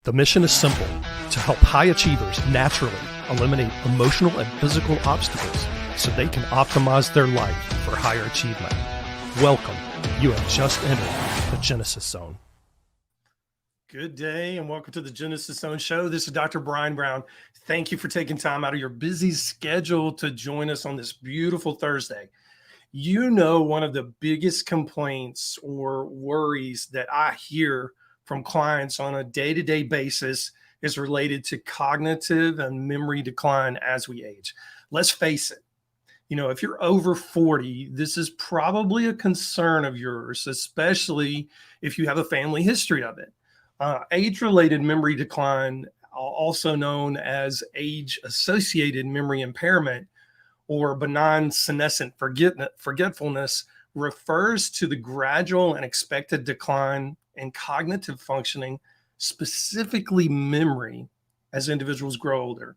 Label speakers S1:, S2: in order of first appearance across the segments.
S1: The mission is simple: to help high achievers naturally eliminate emotional and physical obstacles so they can optimize their life for higher achievement. Welcome. You have just entered the Genesis Zone. Good day and welcome to the Genesis Zone show. This is Dr. Brian Brown. Thank you for taking time out of your busy schedule to join us on this beautiful Thursday. You know, one of the biggest complaints or worries that I hear from clients on a day-to-day basis is related to cognitive and memory decline as we age. Let's face it, you know, if you're over 40, this is probably a concern of yours, especially if you have a family history of it. Age-related memory decline, also known as age-associated memory impairment or benign senescent forgetfulness, refers to the gradual and expected decline in cognitive functioning, specifically memory, as individuals grow older.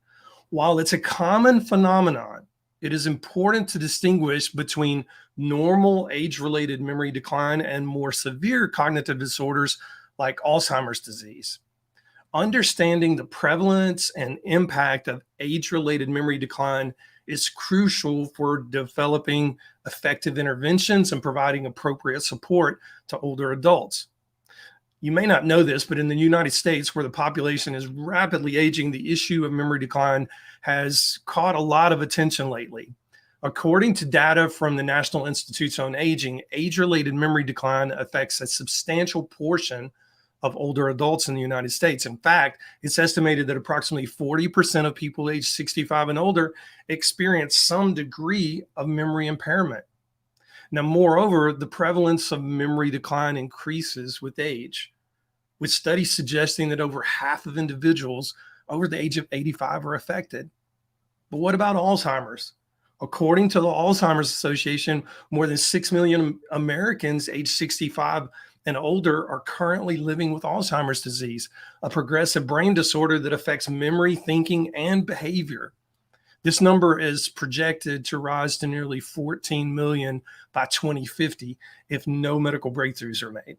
S1: While it's a common phenomenon, it is important to distinguish between normal age-related memory decline and more severe cognitive disorders like Alzheimer's disease. Understanding the prevalence and impact of age-related memory decline is crucial for developing effective interventions and providing appropriate support to older adults. You may not know this, but in the United States, where the population is rapidly aging, the issue of memory decline has caught a lot of attention lately. According to data from the National Institutes on Aging, age-related memory decline affects a substantial portion of older adults in the United States. In fact, it's estimated that approximately 40% of people aged 65 and older experience some degree of memory impairment. Now, moreover, the prevalence of memory decline increases with age, with studies suggesting that over half of individuals over the age of 85 are affected. But what about Alzheimer's? According to the Alzheimer's Association, more than 6 million Americans aged 65 and older are currently living with Alzheimer's disease, a progressive brain disorder that affects memory, thinking, and behavior. This number is projected to rise to nearly 14 million by 2050 if no medical breakthroughs are made.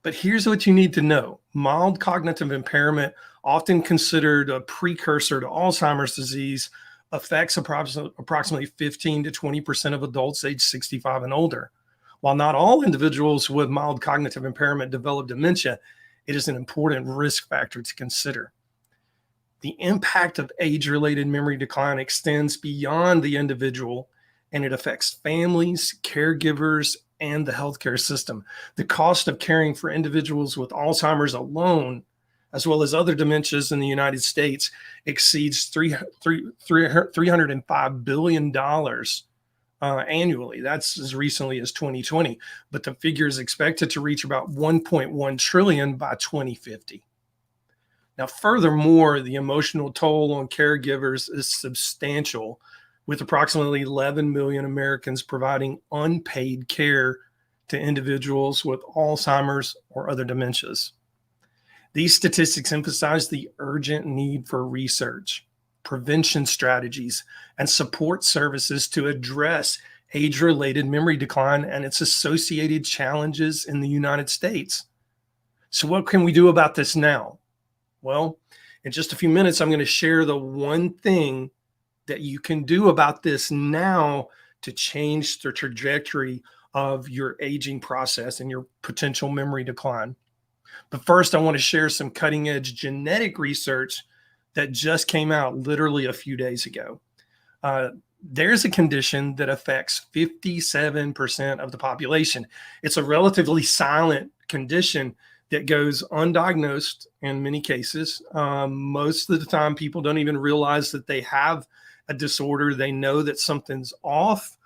S1: But here's what you need to know. Mild cognitive impairment, often considered a precursor to Alzheimer's disease, affects approximately 15 to 20% of adults aged 65 and older. While not all individuals with mild cognitive impairment develop dementia, it is an important risk factor to consider. The impact of age-related memory decline extends beyond the individual, and it affects families, caregivers, and the healthcare system. The cost of caring for individuals with Alzheimer's alone, as well as other dementias in the United States, exceeds $305 billion annually. That's as recently as 2020, but the figure is expected to reach about 1.1 trillion by 2050. Now, furthermore, the emotional toll on caregivers is substantial, with approximately 11 million Americans providing unpaid care to individuals with Alzheimer's or other dementias. These statistics emphasize the urgent need for research, prevention strategies, and support services to address age-related memory decline and its associated challenges in the United States. So what can we do about this now? Well, in just a few minutes, I'm going to share the one thing that you can do about this now to change the trajectory of your aging process and your potential memory decline. But first, I want to share some cutting-edge genetic research that just came out literally a few days ago. There's a condition that affects 57% of the population. It's a relatively silent condition that goes undiagnosed in many cases. Most of the time, people don't even realize that they have a disorder. They know that something's off,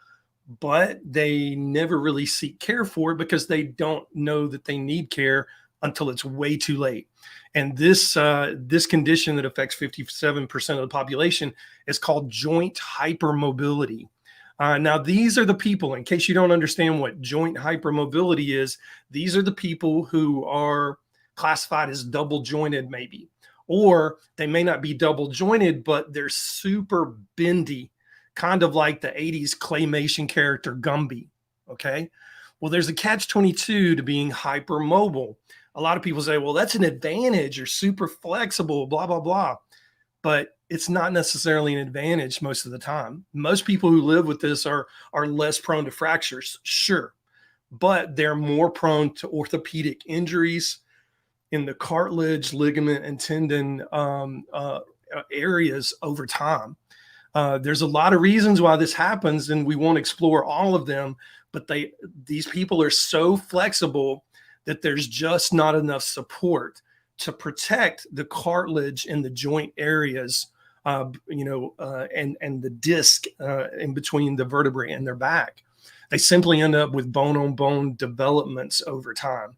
S1: but they never really seek care for it because they don't know that they need care until it's way too late. And this condition that affects 57% of the population is called joint hypermobility. Now, these are the people, in case you don't understand what joint hypermobility is, these are the people who are classified as double jointed maybe, or they may not be double jointed, but they're super bendy, kind of like the 80s claymation character Gumby, okay? Well, there's a catch-22 to being hypermobile. a lot of people say, well, that's an advantage. You're super flexible, blah, blah, blah. But it's not necessarily an advantage most of the time. Most people who live with this are less prone to fractures, sure, but they're more prone to orthopedic injuries in the cartilage, ligament, and tendon areas over time. There's a lot of reasons why this happens, and we won't explore all of them, but these people are so flexible that there's just not enough support to protect the cartilage in the joint areas, and the disc in between the vertebrae and their back. They simply end up with bone-on-bone developments over time.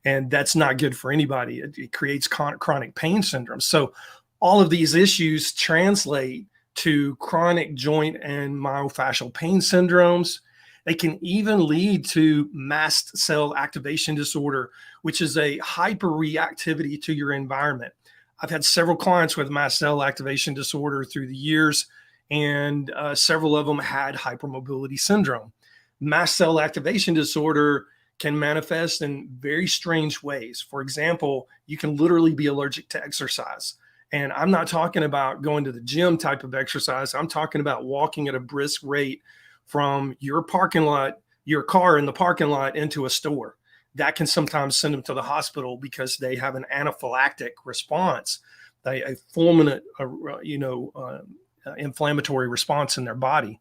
S1: And that's not good for anybody. It creates chronic pain syndrome. So all of these issues translate to chronic joint and myofascial pain syndromes. They can even lead to mast cell activation disorder, which is a hyperreactivity to your environment. I've had several clients with mast cell activation disorder through the years, and several of them had hypermobility syndrome. Mast cell activation disorder can manifest in very strange ways. For example, you can literally be allergic to exercise. And I'm not talking about going to the gym type of exercise. I'm talking about walking at a brisk rate from your parking lot, your car in the parking lot, into a store. That can sometimes send them to the hospital because they have an anaphylactic response, a fulminant, inflammatory response in their body.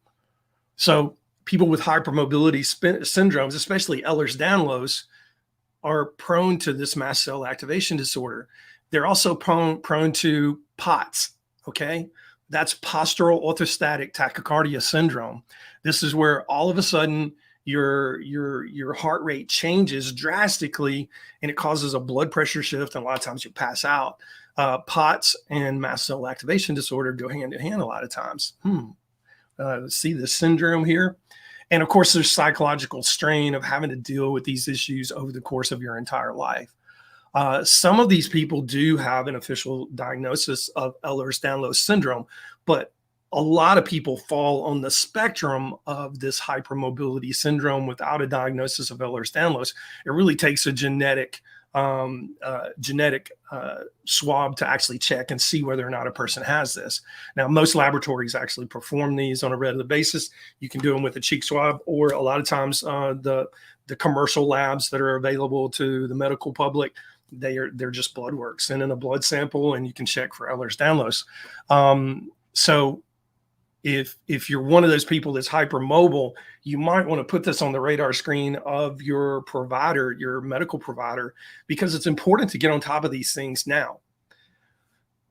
S1: So people with hypermobility syndromes, especially Ehlers-Danlos, are prone to this mast cell activation disorder. They're also prone to POTS, okay? That's postural orthostatic tachycardia syndrome. This is where all of a sudden your heart rate changes drastically, and it causes a blood pressure shift, and a lot of times you pass out. POTS and mast cell activation disorder go hand in hand a lot of times. See the syndrome here? And of course, there's psychological strain of having to deal with these issues over the course of your entire life. Some of these people do have an official diagnosis of Ehlers-Danlos syndrome, but a lot of people fall on the spectrum of this hypermobility syndrome without a diagnosis of Ehlers-Danlos. It really takes a genetic swab to actually check and see whether or not a person has this. Now, most laboratories actually perform these on a regular basis. You can do them with a cheek swab, or a lot of times the commercial labs that are available to the medical public, they're just blood work. Send in a blood sample and you can check for Ehlers-Danlos. So if you're one of those people that's hypermobile, you might want to put this on the radar screen of your provider, your medical provider, because it's important to get on top of these things now.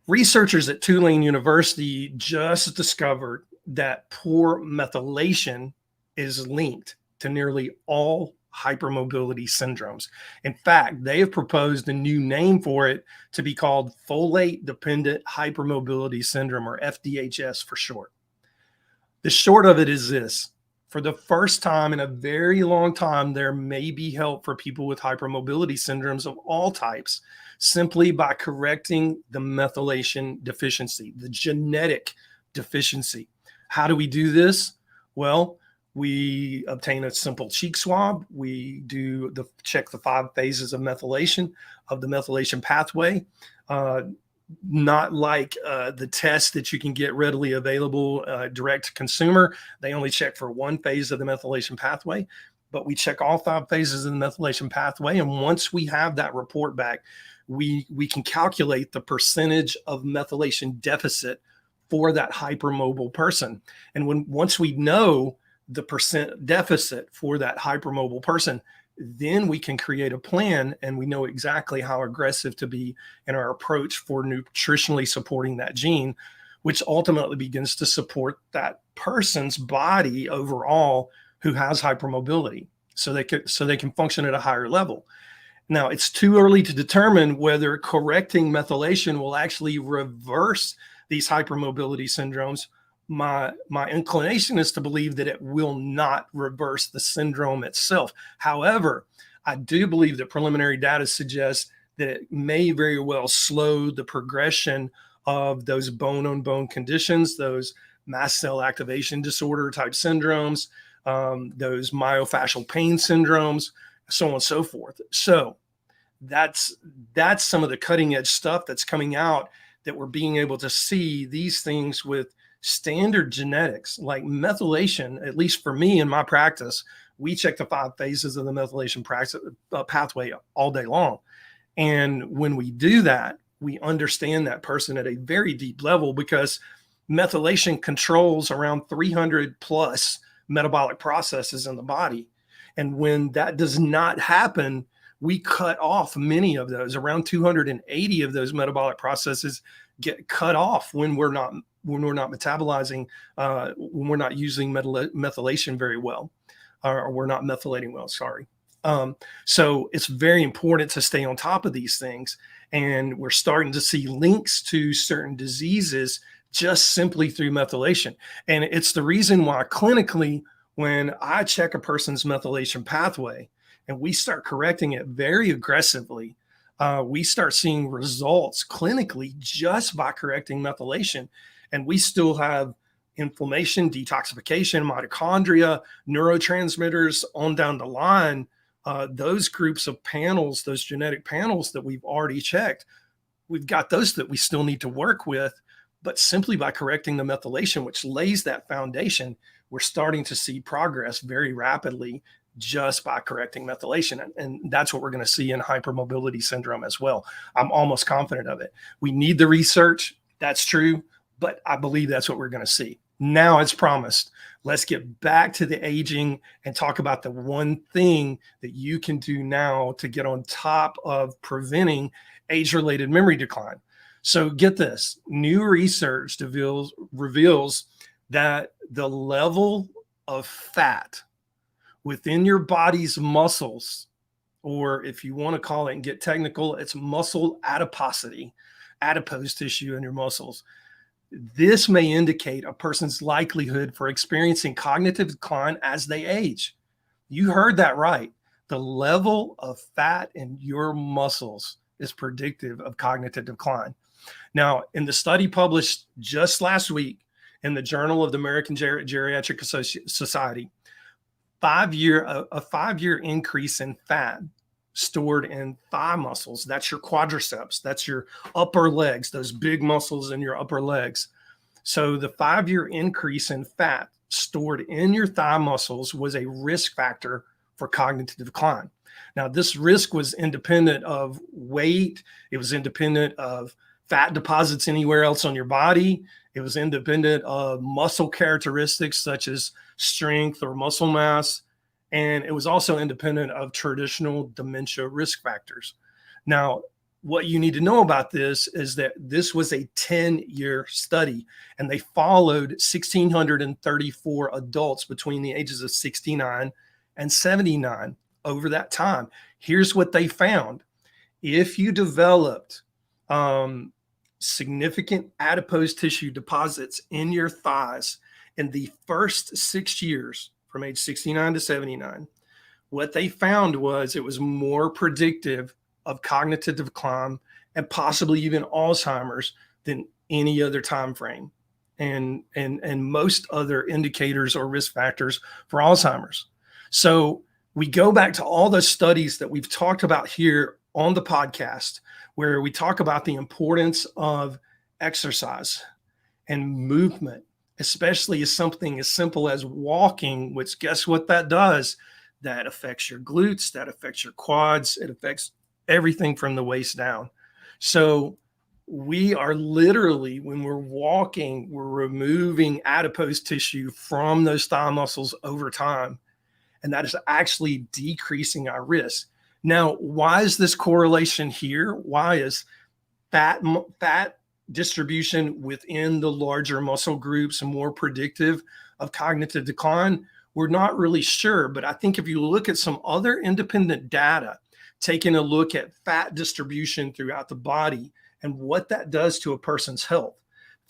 S1: Researchers at Tulane University just discovered that poor methylation is linked to nearly all hypermobility syndromes. In fact, they have proposed a new name for it to be called folate-dependent hypermobility syndrome, or FDHS for short. The short of it is this: for the first time in a very long time, there may be help for people with hypermobility syndromes of all types, simply by correcting the methylation deficiency, the genetic deficiency. How do we do this? Well, we obtain a simple cheek swab. We check the 5 phases of methylation, of the methylation pathway. Not like the test that you can get readily available direct to consumer. They only check for 1 phase of the methylation pathway, but we check all 5 phases of the methylation pathway. And once we have that report back, we can calculate the percentage of methylation deficit for that hypermobile person. And once we know the percent deficit for that hypermobile person, then we can create a plan, and we know exactly how aggressive to be in our approach for nutritionally supporting that gene, which ultimately begins to support that person's body overall who has hypermobility, so they can function at a higher level. Now, it's too early to determine whether correcting methylation will actually reverse these hypermobility syndromes. My inclination is to believe that it will not reverse the syndrome itself. However, I do believe that preliminary data suggests that it may very well slow the progression of those bone-on-bone conditions, those mast cell activation disorder type syndromes, those myofascial pain syndromes, so on and so forth. So that's some of the cutting edge stuff that's coming out, that we're being able to see these things with standard genetics. Like methylation, at least for me in my practice, we check the 5 phases of the methylation pathway all day long. And when we do that, we understand that person at a very deep level, because methylation controls around 300 plus metabolic processes in the body. And when that does not happen, we cut off many of those. Around 280 of those metabolic processes get cut off when we're not metabolizing, when we're not using methylation very well, or we're not methylating well. Sorry. So it's very important to stay on top of these things. And we're starting to see links to certain diseases just simply through methylation. And it's the reason why clinically, when I check a person's methylation pathway and we start correcting it very aggressively, we start seeing results clinically just by correcting methylation. And we still have inflammation, detoxification, mitochondria, neurotransmitters on down the line. Those groups of panels, those genetic panels that we've already checked, we've got those that we still need to work with. But simply by correcting the methylation, which lays that foundation, we're starting to see progress very rapidly just by correcting methylation. And that's what we're going to see in hypermobility syndrome as well. I'm almost confident of it. We need the research. That's true. But I believe that's what we're going to see. Now, as promised, let's get back to the aging and talk about the one thing that you can do now to get on top of preventing age-related memory decline. So get this, new research reveals that the level of fat within your body's muscles, or if you want to call it and get technical, it's muscle adiposity, adipose tissue in your muscles. This may indicate a person's likelihood for experiencing cognitive decline as they age. You heard that right. The level of fat in your muscles is predictive of cognitive decline. Now, in the study published just last week in the Journal of the American Geriatric Society, a 5-year increase in fat stored in thigh muscles, that's your quadriceps, that's your upper legs, those big muscles in your upper legs. So the 5-year increase in fat stored in your thigh muscles was a risk factor for cognitive decline. Now, this risk was independent of weight. It was independent of fat deposits anywhere else on your body. It was independent of muscle characteristics such as strength or muscle mass. And it was also independent of traditional dementia risk factors. Now, what you need to know about this is that this was a 10-year study, and they followed 1,634 adults between the ages of 69 and 79 over that time. Here's what they found. If you developed significant adipose tissue deposits in your thighs in the first 6 years, from age 69 to 79, what they found was it was more predictive of cognitive decline and possibly even Alzheimer's than any other time frame, and most other indicators or risk factors for Alzheimer's. So we go back to all those studies that we've talked about here on the podcast, where we talk about the importance of exercise and movement, especially as something as simple as walking, which guess what that does? That affects your glutes, that affects your quads, it affects everything from the waist down. So we are literally, when we're walking, we're removing adipose tissue from those thigh muscles over time. And that is actually decreasing our risk. Now, why is this correlation here? Why is fat distribution within the larger muscle groups more predictive of cognitive decline? We're not really sure, but I think if you look at some other independent data, taking a look at fat distribution throughout the body and what that does to a person's health,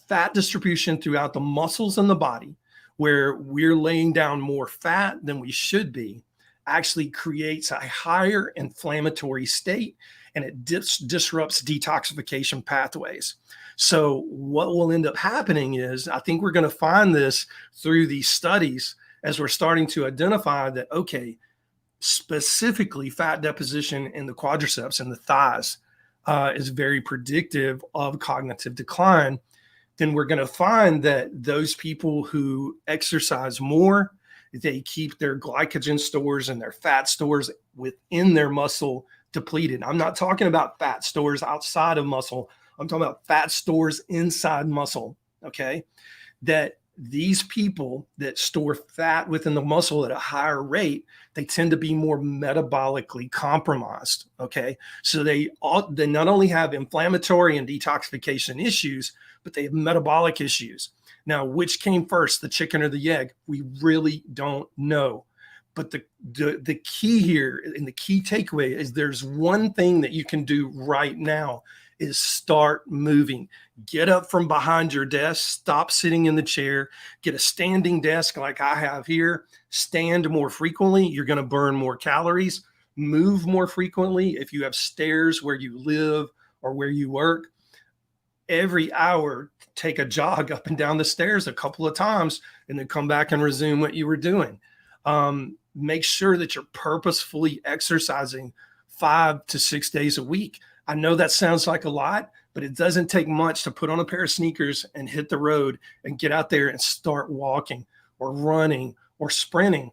S1: fat distribution throughout the muscles in the body, where we're laying down more fat than we should be, actually creates a higher inflammatory state, and it disrupts detoxification pathways. So what will end up happening is, I think we're going to find this through these studies as we're starting to identify that, okay, specifically fat deposition in the quadriceps and the thighs is very predictive of cognitive decline, then we're going to find that those people who exercise more, they keep their glycogen stores and their fat stores within their muscle depleted. I'm not talking about fat stores outside of muscle. I'm talking about fat stores inside muscle, okay? That these people that store fat within the muscle at a higher rate, they tend to be more metabolically compromised, okay? So they not only have inflammatory and detoxification issues, but they have metabolic issues. Now, which came first, the chicken or the egg? We really don't know. But the key here and the key takeaway is there's one thing that you can do right now is start moving. Get up from behind your desk, stop sitting in the chair, get a standing desk like I have here, stand more frequently. You're going to burn more calories, move more frequently. If you have stairs where you live or where you work, every hour, take a jog up and down the stairs a couple of times and then come back and resume what you were doing. Make sure that you're purposefully exercising 5 to 6 days a week. I know that sounds like a lot, but it doesn't take much to put on a pair of sneakers and hit the road and get out there and start walking or running or sprinting.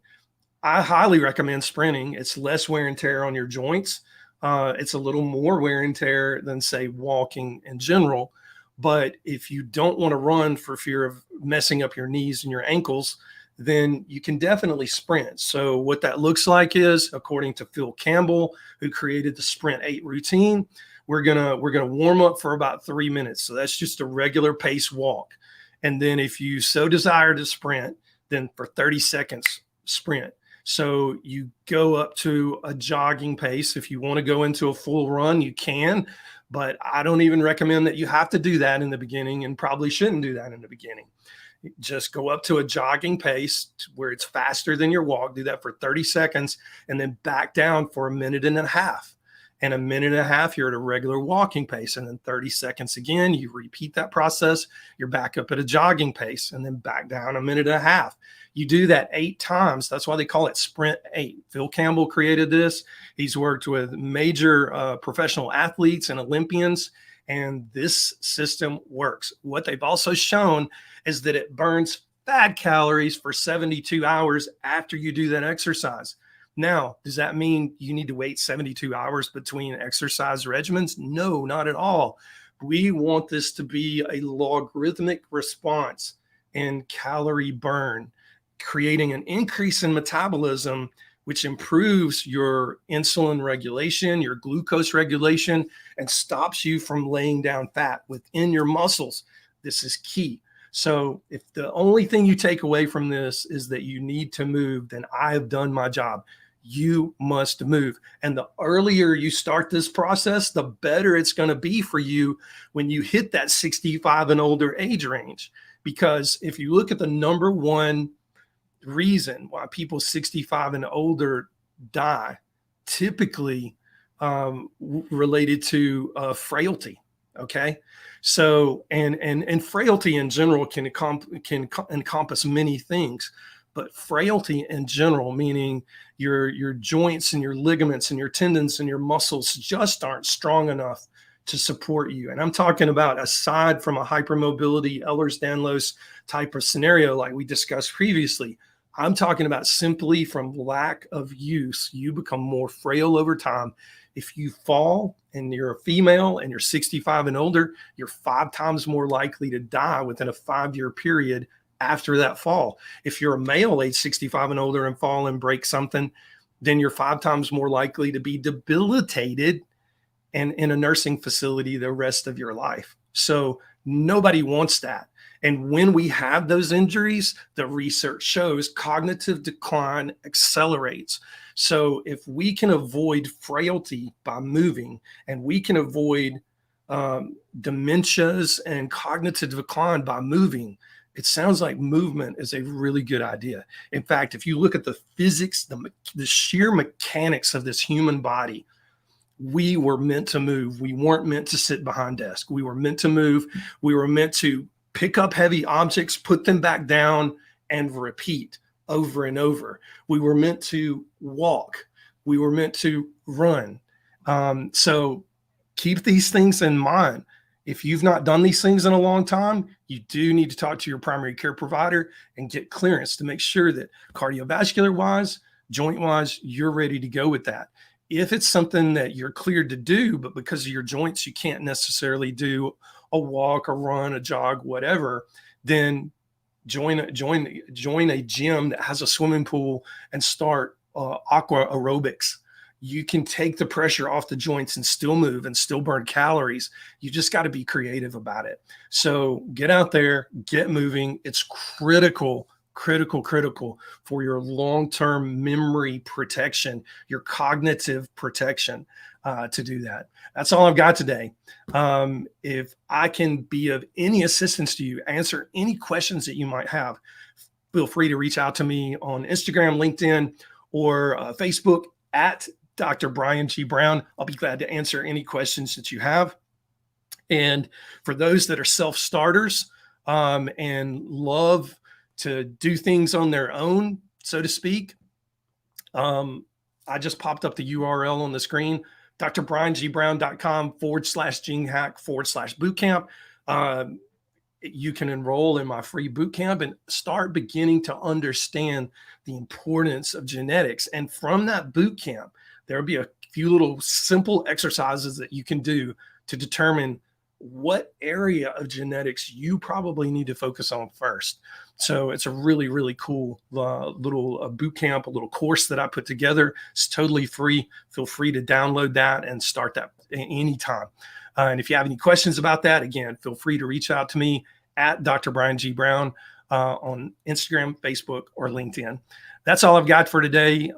S1: I highly recommend sprinting. It's less wear and tear on your joints. It's a little more wear and tear than, say, walking in general. But if you don't want to run for fear of messing up your knees and your ankles, then you can definitely sprint. So what that looks like is, according to Phil Campbell, who created the Sprint 8 routine, we're gonna warm up for about 3 minutes. So that's just a regular pace walk. And then if you so desire to sprint, then for 30 seconds, sprint. So you go up to a jogging pace. If you want to go into a full run, you can, but I don't even recommend that you have to do that in the beginning, and probably shouldn't do that in the beginning. Just go up to a jogging pace where it's faster than your walk. Do that for 30 seconds and then back down for a minute and a half. And a minute and a half, you're at a regular walking pace. And then 30 seconds again, you repeat that process. You're back up at a jogging pace and then back down a minute and a half. You do that 8 times. That's why they call it Sprint 8. Phil Campbell created this. He's worked with major professional athletes and Olympians, and this system works. What they've also shown is that it burns fat calories for 72 hours after you do that exercise. Now, does that mean you need to wait 72 hours between exercise regimens? No, not at all. We want this to be a logarithmic response in calorie burn, creating an increase in metabolism, which improves your insulin regulation, your glucose regulation, and stops you from laying down fat within your muscles. This is key. So if the only thing you take away from this is that you need to move, then I have done my job. You must move. And the earlier you start this process, the better it's going to be for you when you hit that 65 and older age range. Because if you look at the number one reason why people 65 and older die, typically related to frailty. Okay. So, and frailty in general can encompass many things, but frailty in general, meaning your joints and your ligaments and your tendons and your muscles just aren't strong enough to support you. And I'm talking about, aside from a hypermobility Ehlers-Danlos type of scenario like we discussed previously, I'm talking about simply from lack of use. You become more frail over time. If you fall and you're a female and you're 65 and older, you're 5 times more likely to die within a 5-year period after that fall. If you're a male age 65 and older and fall and break something, then you're 5 times more likely to be debilitated and in a nursing facility the rest of your life. So nobody wants that. And when we have those injuries, the research shows cognitive decline accelerates. So if we can avoid frailty by moving, and we can avoid dementias and cognitive decline by moving, it sounds like movement is a really good idea. In fact, if you look at the physics, the sheer mechanics of this human body, we were meant to move. We weren't meant to sit behind desks. We were meant to move. We were meant to pick up heavy objects, put them back down, and repeat over and over. We were meant to walk. We were meant to run. So keep these things in mind. If you've not done these things in a long time, you do need to talk to your primary care provider and get clearance to make sure that cardiovascular wise, joint wise, you're ready to go with that. If it's something that you're cleared to do, but because of your joints, you can't necessarily do a walk, a run, a jog, whatever, then join a gym that has a swimming pool and start aqua aerobics. You can take the pressure off the joints and still move and still burn calories. You just got to be creative about it. So get out there, get moving. It's critical for your long-term memory protection, your cognitive protection, to do that. That's all I've got today. If I can be of any assistance to you, answer any questions that you might have, feel free to reach out to me on Instagram, LinkedIn, or Facebook at Dr. Brian G. Brown. I'll be glad to answer any questions that you have. And for those that are self-starters and love to do things on their own, so to speak, I just popped up the URL on the screen, drbriangbrown.com/gene-hack/bootcamp. You can enroll in my free bootcamp and start beginning to understand the importance of genetics. And from that bootcamp, there'll be a few little simple exercises that you can do to determine what area of genetics you probably need to focus on first. So it's a really, really cool little boot camp, a little course that I put together. It's totally free. Feel free to download that and start that anytime. And if you have any questions about that, again, feel free to reach out to me at Dr. Brian G. Brown on Instagram, Facebook, or LinkedIn. That's all I've got for today.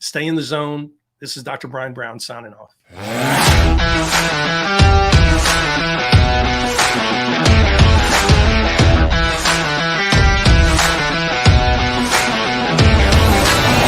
S1: Stay in the zone. This is Dr. Brian Brown signing off.